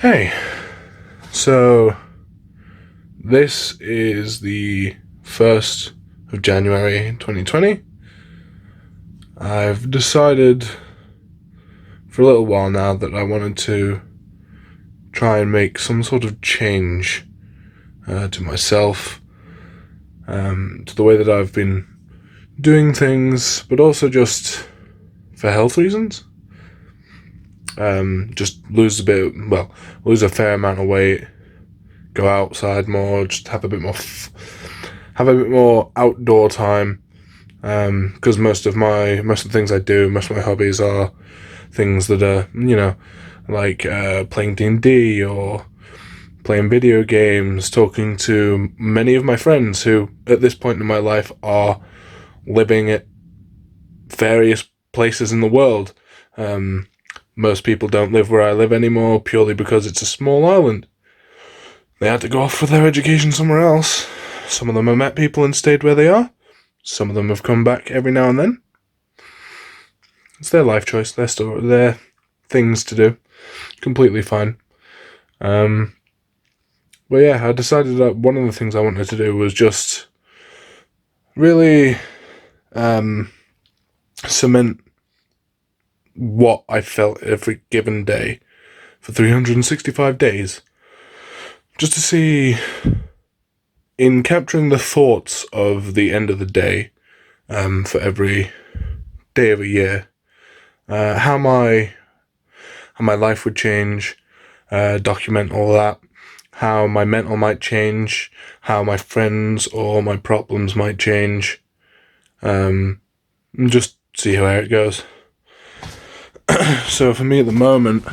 Hey, so this is the 1st of January 2020. I've decided for a little while now that I wanted to try and make some sort of change to myself, to the way that I've been doing things, but also just for health reasons. Just lose a fair amount of weight, go outside more, just have a bit more outdoor time. Because most of the things I do, most of my hobbies are things that are, like playing D&D or playing video games, talking to many of my friends who, at this point in my life, are living at various places in the world. Most people don't live where I live anymore purely because it's a small island. They had to go off for their education somewhere else. Some of them have met people and stayed where they are. Some of them have come back every now and then. It's their life choice, their things to do. Completely fine. But yeah, I decided that one of the things I wanted to do was just really cement what I felt every given day for 365 days. Just to see, in capturing the thoughts of the end of the day, for every day of a year, how my life would change, document all that, how my mental might change, how my friends or my problems might change, and just see how it goes. So for me at the moment,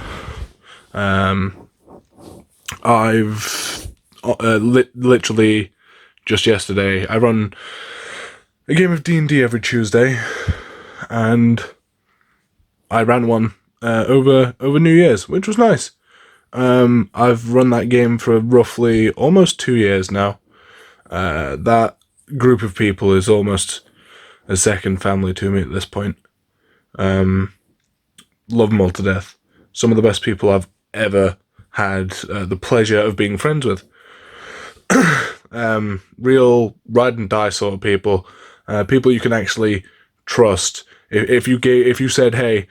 I've literally just yesterday, I run a game of D&D every Tuesday, and I ran one over New Year's, which was nice. I've run that game for roughly almost 2 years now. That group of people is almost a second family to me at this point. Love them all to death. Some of the best people I've ever had the pleasure of being friends with. Real ride and die sort of people. People you can actually trust. If you said, "Hey,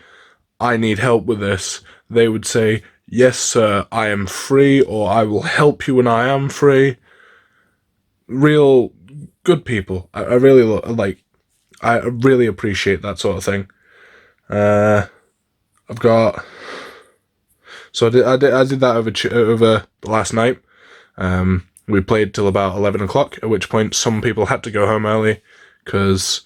I need help with this," they would say, "Yes, sir, I am free," or "I will help you when I am free." Real good people. I really like. I really appreciate that sort of thing. I've got. So I did that over last night. We played till about 11 o'clock, at which point some people had to go home early because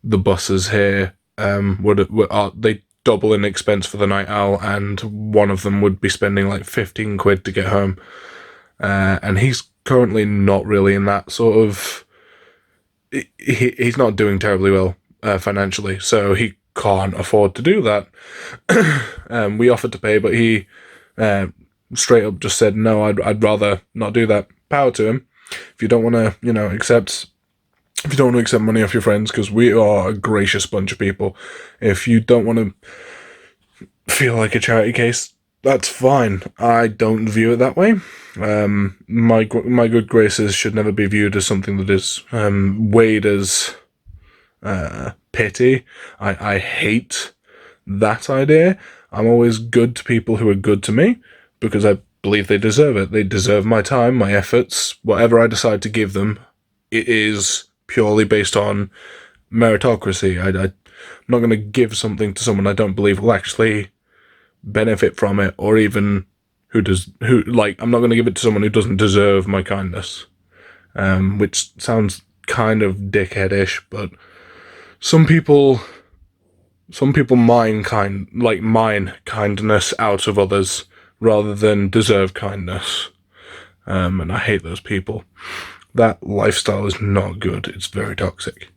the buses here they double in expense for the night owl, and one of them would be spending like 15 quid to get home. And he's currently not really in that sort of... He's not doing terribly well financially, so he can't afford to do that. We offered to pay, but he straight up just said, "No, I'd rather not do that." Power to him. If you don't want to, accept money off your friends, because we are a gracious bunch of people. If you don't want to feel like a charity case, that's fine. I don't view it that way. My good graces should never be viewed as something that is weighed as pity. I hate that idea. I'm always good to people who are good to me because I believe they deserve it. They deserve my time, my efforts, whatever I decide to give them. It is purely based on meritocracy. I'm not going to give something to someone I don't believe will actually benefit from it, or even I'm not going to give it to someone who doesn't deserve my kindness. Which sounds kind of dickheadish, but some people mine kindness out of others rather than deserve kindness. And I hate those people. That lifestyle is not good. It's very toxic.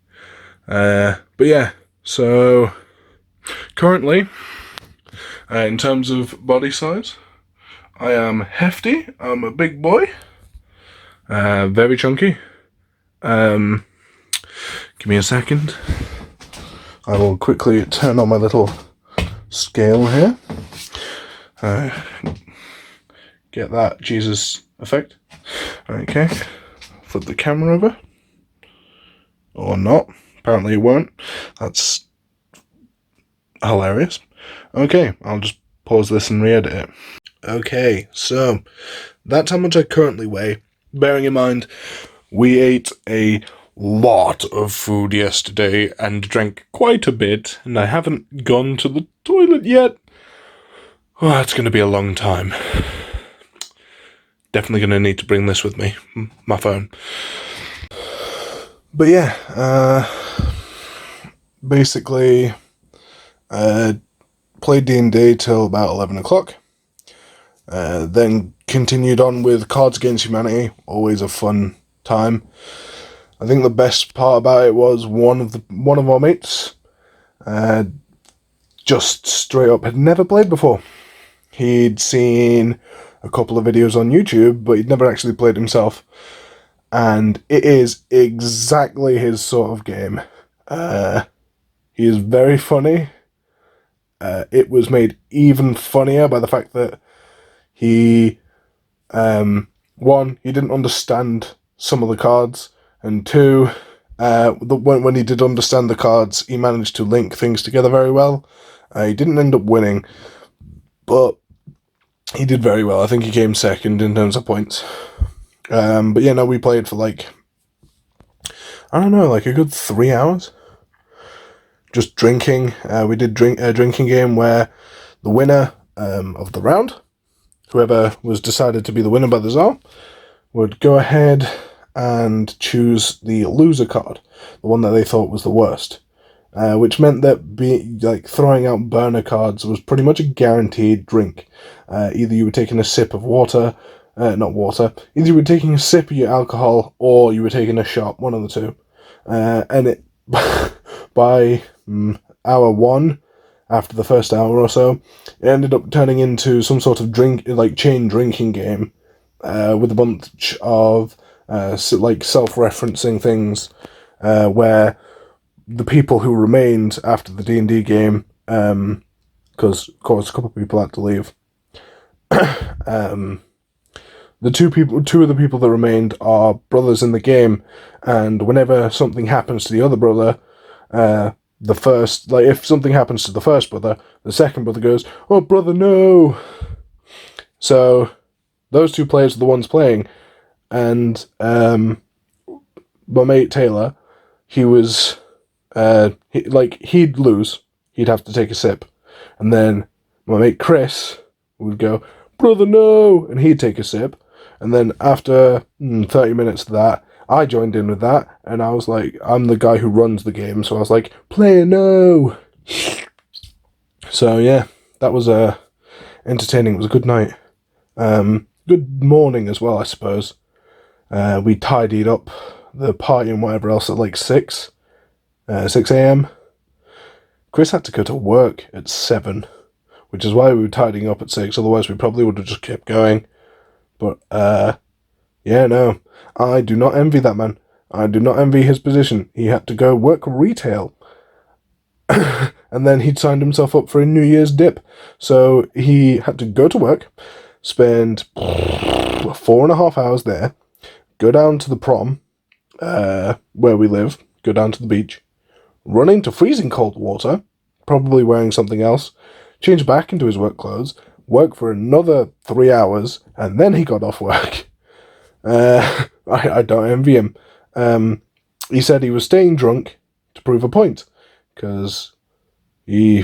But yeah, so currently, in terms of body size, I am hefty. I'm a big boy. Very chunky. Give me a second. I will quickly turn on my little scale here. get that Jesus effect. Okay, flip the camera over. Or not. Apparently it won't. That's hilarious. Okay, I'll just pause this and re-edit it. Okay, so that's how much I currently weigh. Bearing in mind, we ate a lot of food yesterday and drank quite a bit, and I haven't gone to the toilet yet. Oh, it's going to be a long time. Definitely going to need to bring this with me, my phone. But yeah, basically, played D&D till about 11 o'clock. Then continued on with Cards Against Humanity, always a fun time. I think the best part about it was one of our mates, just straight up had never played before. He'd seen a couple of videos on YouTube, but he'd never actually played himself. And it is exactly his sort of game. He is very funny. It was made even funnier by the fact that he, one, he didn't understand some of the cards, and two, when he did understand the cards, he managed to link things together very well. He didn't end up winning, but he did very well. I think he came second in terms of points. But yeah, no, we played for like, I don't know, like a good 3 hours. Just drinking. We did a drinking game where the winner of the round, whoever was decided to be the winner by the Tsar, would go ahead and choose the loser card, the one that they thought was the worst. Which meant that throwing out burner cards was pretty much a guaranteed drink. Either you were taking a sip of water, not water, either you were taking a sip of your alcohol or you were taking a shot, one of the two. And it by hour one, after the first hour or so, it ended up turning into some sort of chain drinking game with a bunch of self-referencing things where the people who remained after the D&D game, because of course a couple of people had to leave, two of the people that remained are brothers in the game, and whenever something happens to the other brother, if something happens to the first brother, the second brother goes, "Oh brother, no!" So those two players are the ones playing, and my mate Taylor, he was he'd lose, he'd have to take a sip, and then my mate Chris would go, "Brother, no!" and he'd take a sip, and then after 30 minutes of that, I joined in with that, and I was like, I'm the guy who runs the game, so I was like, "Player, no!" So yeah, that was entertaining. It was a good night. Good morning as well, I suppose. We tidied up the party and whatever else at like 6 a.m. Chris had to go to work at 7, which is why we were tidying up at 6, otherwise we probably would have just kept going. But, yeah, no, I do not envy that man. I do not envy his position. He had to go work retail. And then he'd signed himself up for a New Year's dip. So he had to go to work, spend 4.5 hours there, go down to the prom, where we live, go down to the beach, run into freezing cold water, probably wearing something else, change back into his work clothes, work for another 3 hours, and then he got off work. I don't envy him. He said he was staying drunk to prove a point, because he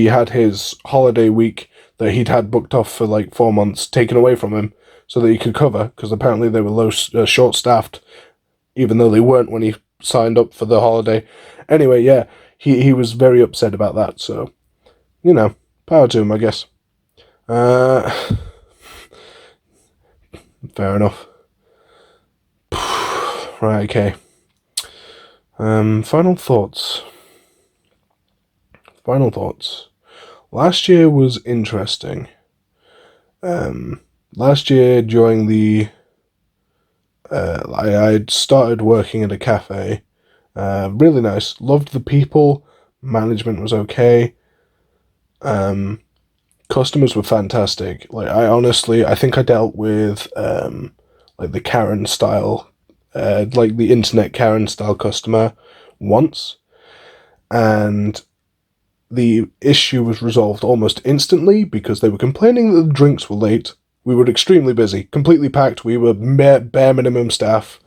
had his holiday week that he'd had booked off for like 4 months taken away from him so that he could cover, because apparently they were short-staffed, even though they weren't when he signed up for the holiday. Anyway, yeah, he was very upset about that, so, you know, power to him, I guess. Fair enough. Right, okay. Final thoughts. Last year was interesting. Last year during the... I started working at a cafe. Really nice. Loved the people. Management was okay. customers were fantastic. Like, I think I dealt with, like, the Karen style, like the internet Karen style customer once, and the issue was resolved almost instantly because they were complaining that the drinks were late. We were extremely busy, completely packed. We were bare minimum staff,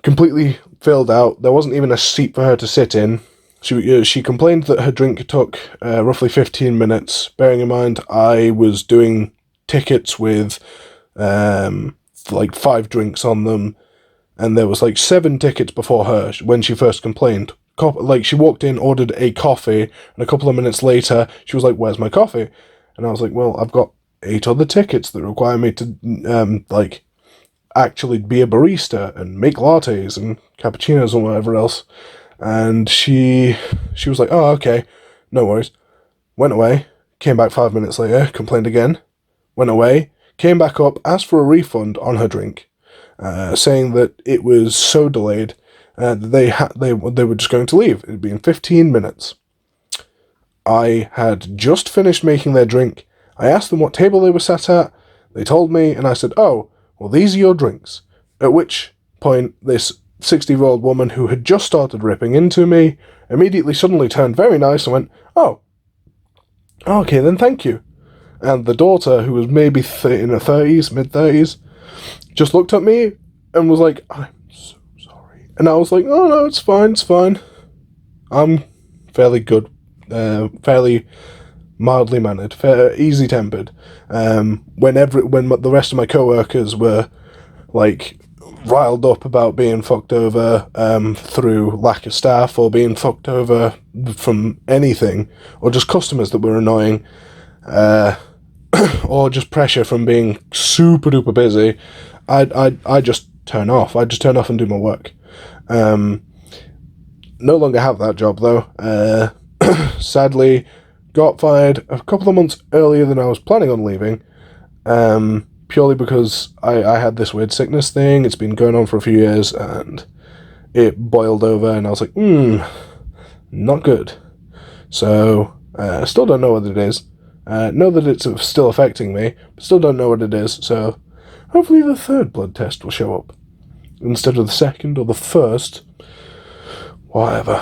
completely filled out. There wasn't even a seat for her to sit in. She complained that her drink took roughly 15 minutes. Bearing in mind, I was doing tickets with like 5 drinks on them, and there was like 7 tickets before her when she first complained. Like, she walked in, ordered a coffee, and a couple of minutes later, she was like, "Where's my coffee?" And I was like, "Well, I've got 8 other tickets that require me to, like, actually be a barista and make lattes and cappuccinos and whatever else." And she was like, "Oh, okay, no worries." Went away, came back 5 minutes later, complained again, went away, came back up, asked for a refund on her drink, saying that it was so delayed that they were just going to leave. It'd been 15 minutes. I had just finished making their drink. I asked them what table they were sat at. They told me, and I said, "Oh, well, these are your drinks." At which point, this 60-year-old woman who had just started ripping into me immediately suddenly turned very nice and went, "Oh, okay, then thank you." And the daughter, who was maybe in her 30s, mid-30s, just looked at me and was like, "I'm so sorry." And I was like, "Oh, no, it's fine, it's fine. I'm fairly good, fairly mildly mannered, easy-tempered." When the rest of my co-workers were, like, riled up about being fucked over through lack of staff, or being fucked over from anything, or just customers that were annoying, or just pressure from being super duper busy, I just turn off. I just turn off and do my work. No longer have that job though. Sadly, got fired a couple of months earlier than I was planning on leaving. Purely because I had this weird sickness thing. It's been going on for a few years, and it boiled over, and I was like, not good. So, still don't know what it is. Know that it's still affecting me, but still don't know what it is, so hopefully the 3rd blood test will show up instead of the 2nd or the 1st. Whatever.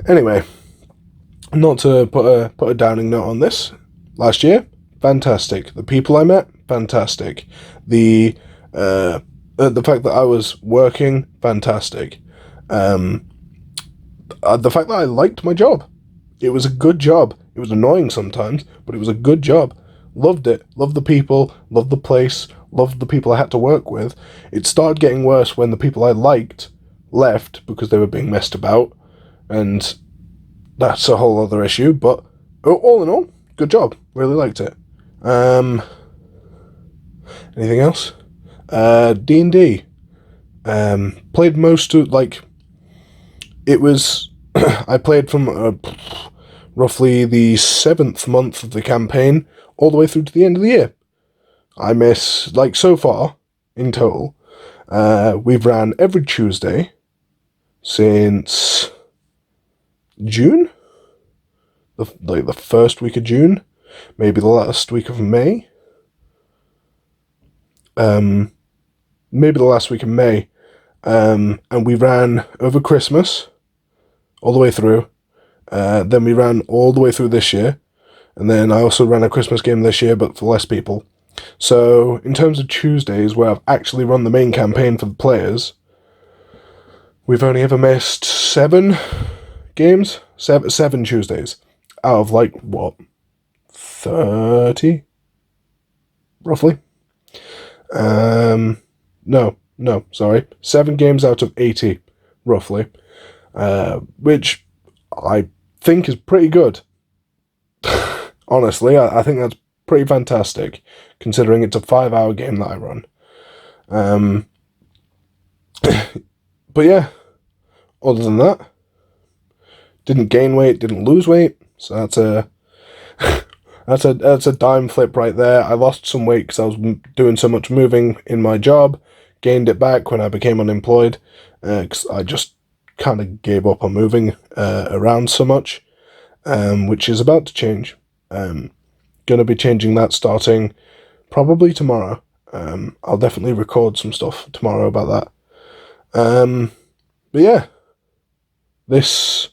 Anyway, not to put a downing note on this. Last year, fantastic. The people I met, fantastic. The fact that I was working, fantastic. The fact that I liked my job. It was a good job. It was annoying sometimes, but it was a good job. Loved it. Loved the people. Loved the place. Loved the people I had to work with. It started getting worse when the people I liked left because they were being messed about, and that's a whole other issue, but all in all, good job. Really liked it. Anything else? D&D. Played most of, like, it was, I played from roughly the 7th month of the campaign all the way through to the end of the year. I miss, like, so far, in total, we've ran every Tuesday since June? The first week of June? Maybe the last week of May? Maybe the last week of May. And we ran over Christmas, all the way through. Then we ran all the way through this year. And then I also ran a Christmas game this year, but for less people. So, in terms of Tuesdays, where I've actually run the main campaign for the players, we've only ever missed 7 games? 7 Tuesdays. Out of, like, what? 30? Roughly? No, sorry. 7 games out of 80, roughly. Which I think is pretty good. Honestly, I think that's pretty fantastic, considering it's a 5-hour game that I run. But yeah, other than that, didn't gain weight, didn't lose weight, so that's a that's a dime flip right there. I lost some weight because I was doing so much moving in my job, gained it back when I became unemployed, because I just kind of gave up on moving around so much, which is about to change. going to be changing that starting probably tomorrow. I'll definitely record some stuff tomorrow about that. But yeah, this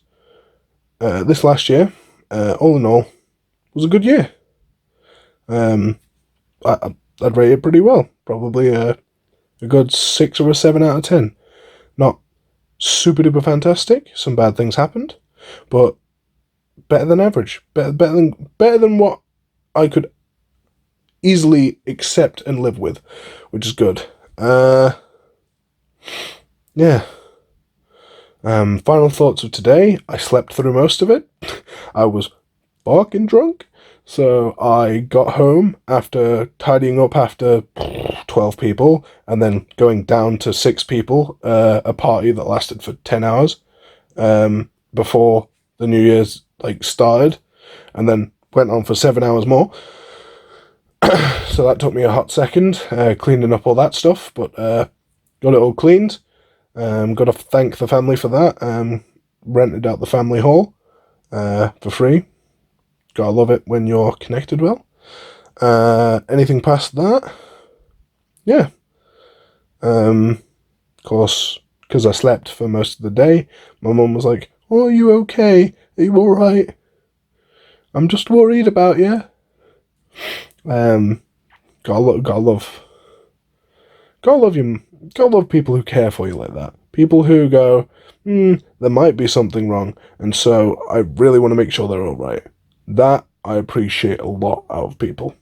last year, all in all, was a good year. I'd rate it pretty well. Probably a good 6 or a 7 out of 10. Not super duper fantastic. Some bad things happened, but better than average. Better than what I could easily accept and live with, which is good. Yeah. Final thoughts of today. I slept through most of it. I was fucking drunk. So I got home after tidying up after 12 people and then going down to 6 people, a party that lasted for 10 hours before the New Year's started, and then went on for 7 hours more. So that took me a hot second, cleaning up all that stuff, but got it all cleaned. Got to thank the family for that. Rented out the family hall for free. Gotta love it when you're connected well. Anything past that? Yeah. Of course, because I slept for most of the day, my mum was like, "Oh, are you okay? Are you alright? I'm just worried about you." Gotta love people who care for you like that. People who go, there might be something wrong, and so I really want to make sure they're alright. That I appreciate a lot out of people.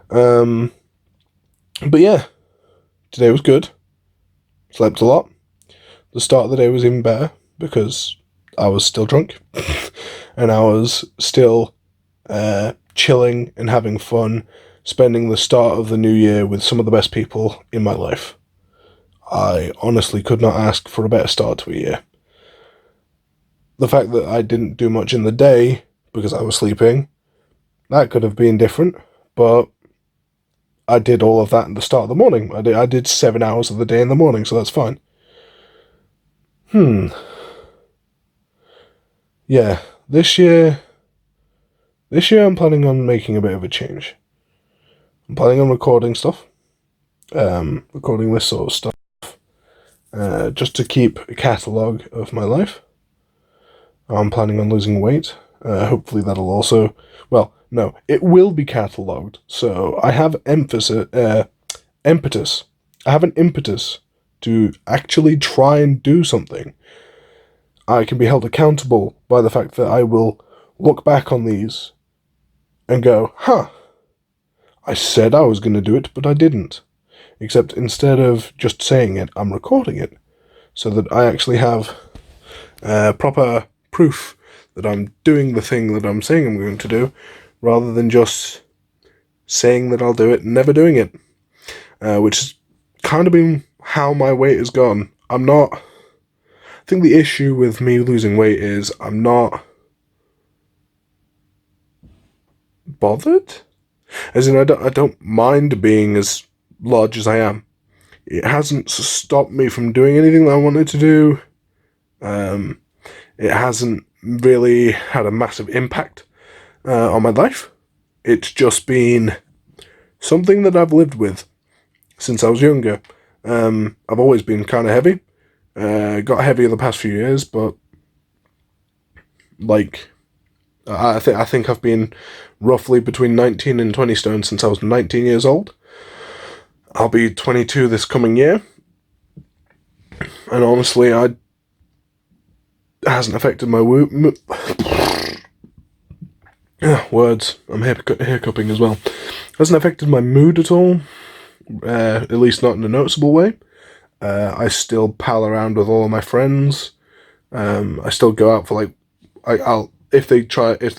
But yeah, today was good. Slept a lot. The start of the day was even better because I was still drunk and I was still chilling and having fun, spending the start of the new year with some of the best people in my life. I honestly could not ask for a better start to a year. The fact that I didn't do much in the day because I was sleeping, that could have been different, but I did all of that at the start of the morning. I did 7 hours of the day in the morning, so that's fine. Yeah, this year I'm planning on making a bit of a change. I'm planning on recording stuff, recording this sort of stuff, just to keep a catalogue of my life. I'm planning on losing weight. Hopefully that'll also, well, no, it will be catalogued. So I have impetus. I have an impetus to actually try and do something. I can be held accountable by the fact that I will look back on these and go, I said I was going to do it, but I didn't. Except instead of just saying it, I'm recording it. So that I actually have proper proof that I'm doing the thing that I'm saying I'm going to do, rather than just saying that I'll do it and never doing it. Which has kind of been how my weight has gone. I think the issue with me losing weight is I'm not bothered. As in, I don't mind being as large as I am. It hasn't stopped me from doing anything that I wanted to do. It hasn't really had a massive impact on my life. It's just been something that I've lived with since I was younger. I've always been kind of heavy. Got heavier the past few years, but I think I've been roughly between 19 and 20 stone since I was 19 years old. I'll be 22 this coming year, and honestly, it hasn't affected my words. I'm hiccuping as well. Hasn't affected my mood at all. At least not in a noticeable way. I still pal around with all of my friends. I still go out for if they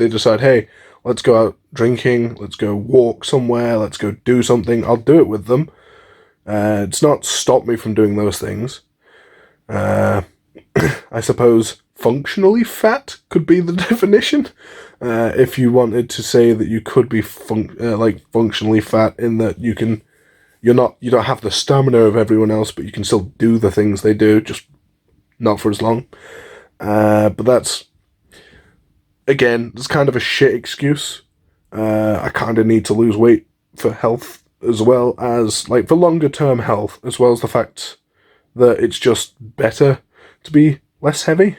decide, hey, let's go out drinking, let's go walk somewhere, let's go do something, I'll do it with them. It's not stopped me from doing those things. I suppose functionally fat could be the definition. If you wanted to say that you could be functionally fat, in that you don't have the stamina of everyone else, but you can still do the things they do, just not for as long. But that's kind of a shit excuse. I kind of need to lose weight for health as well as, like, for longer term health, as well as the fact that it's just better to be less heavy.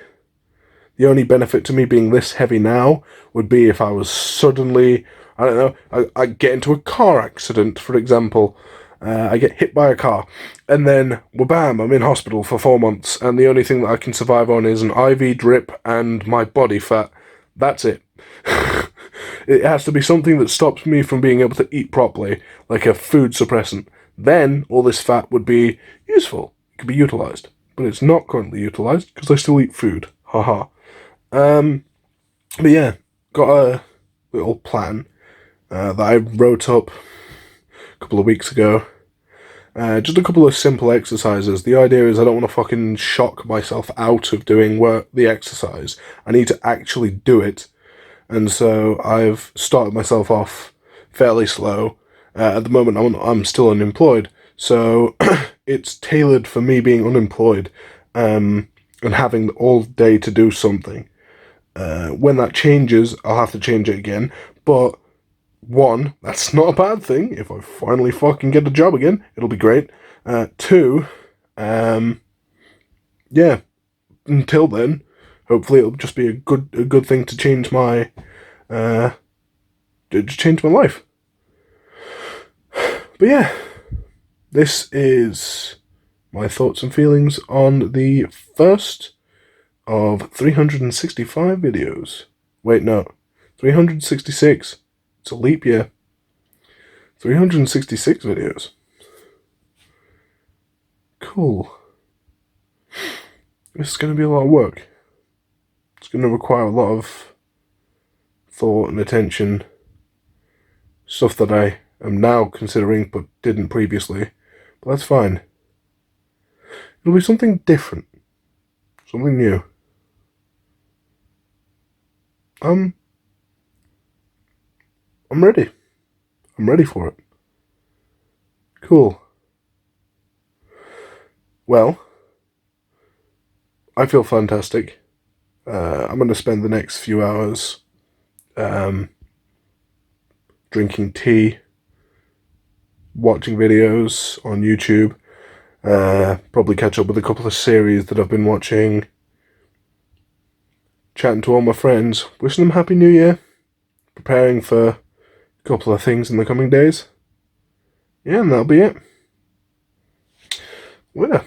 The only benefit to me being this heavy now would be if I was suddenly, I don't know, I get into a car accident, for example. I get hit by a car, and then, wabam, I'm in hospital for 4 months, and the only thing that I can survive on is an IV drip and my body fat. That's it. It has to be something that stops me from being able to eat properly, like a food suppressant. Then all this fat would be useful. It could be utilised. But it's not currently utilised because I still eat food. Haha. But yeah, got a little plan that I wrote up a couple of weeks ago. Just a couple of simple exercises. The idea is I don't want to fucking shock myself out of doing the exercise. I need to actually do it. And so I've started myself off fairly slow. At the moment, I'm still unemployed. So it's tailored for me being unemployed and having all day to do something. When that changes, I'll have to change it again. But one, that's not a bad thing. If I finally fucking get a job again, it'll be great. Two, yeah, until then, hopefully it'll just be a good thing to change my life. But yeah, this is my thoughts and feelings on the first of 365 videos. Wait, no, 366. It's a leap year. 366 videos. Cool. This is going to be a lot of work. It's going to require a lot of thought and attention. Stuff that I am now considering but didn't previously. But that's fine. It'll be something different. Something new. I'm ready. I'm ready for it. Cool. Well, I feel fantastic. I'm going to spend the next few hours drinking tea, watching videos on YouTube, probably catch up with a couple of series that I've been watching, chatting to all my friends, wishing them Happy New Year, preparing for a couple of things in the coming days. Yeah, and that'll be it. Winner.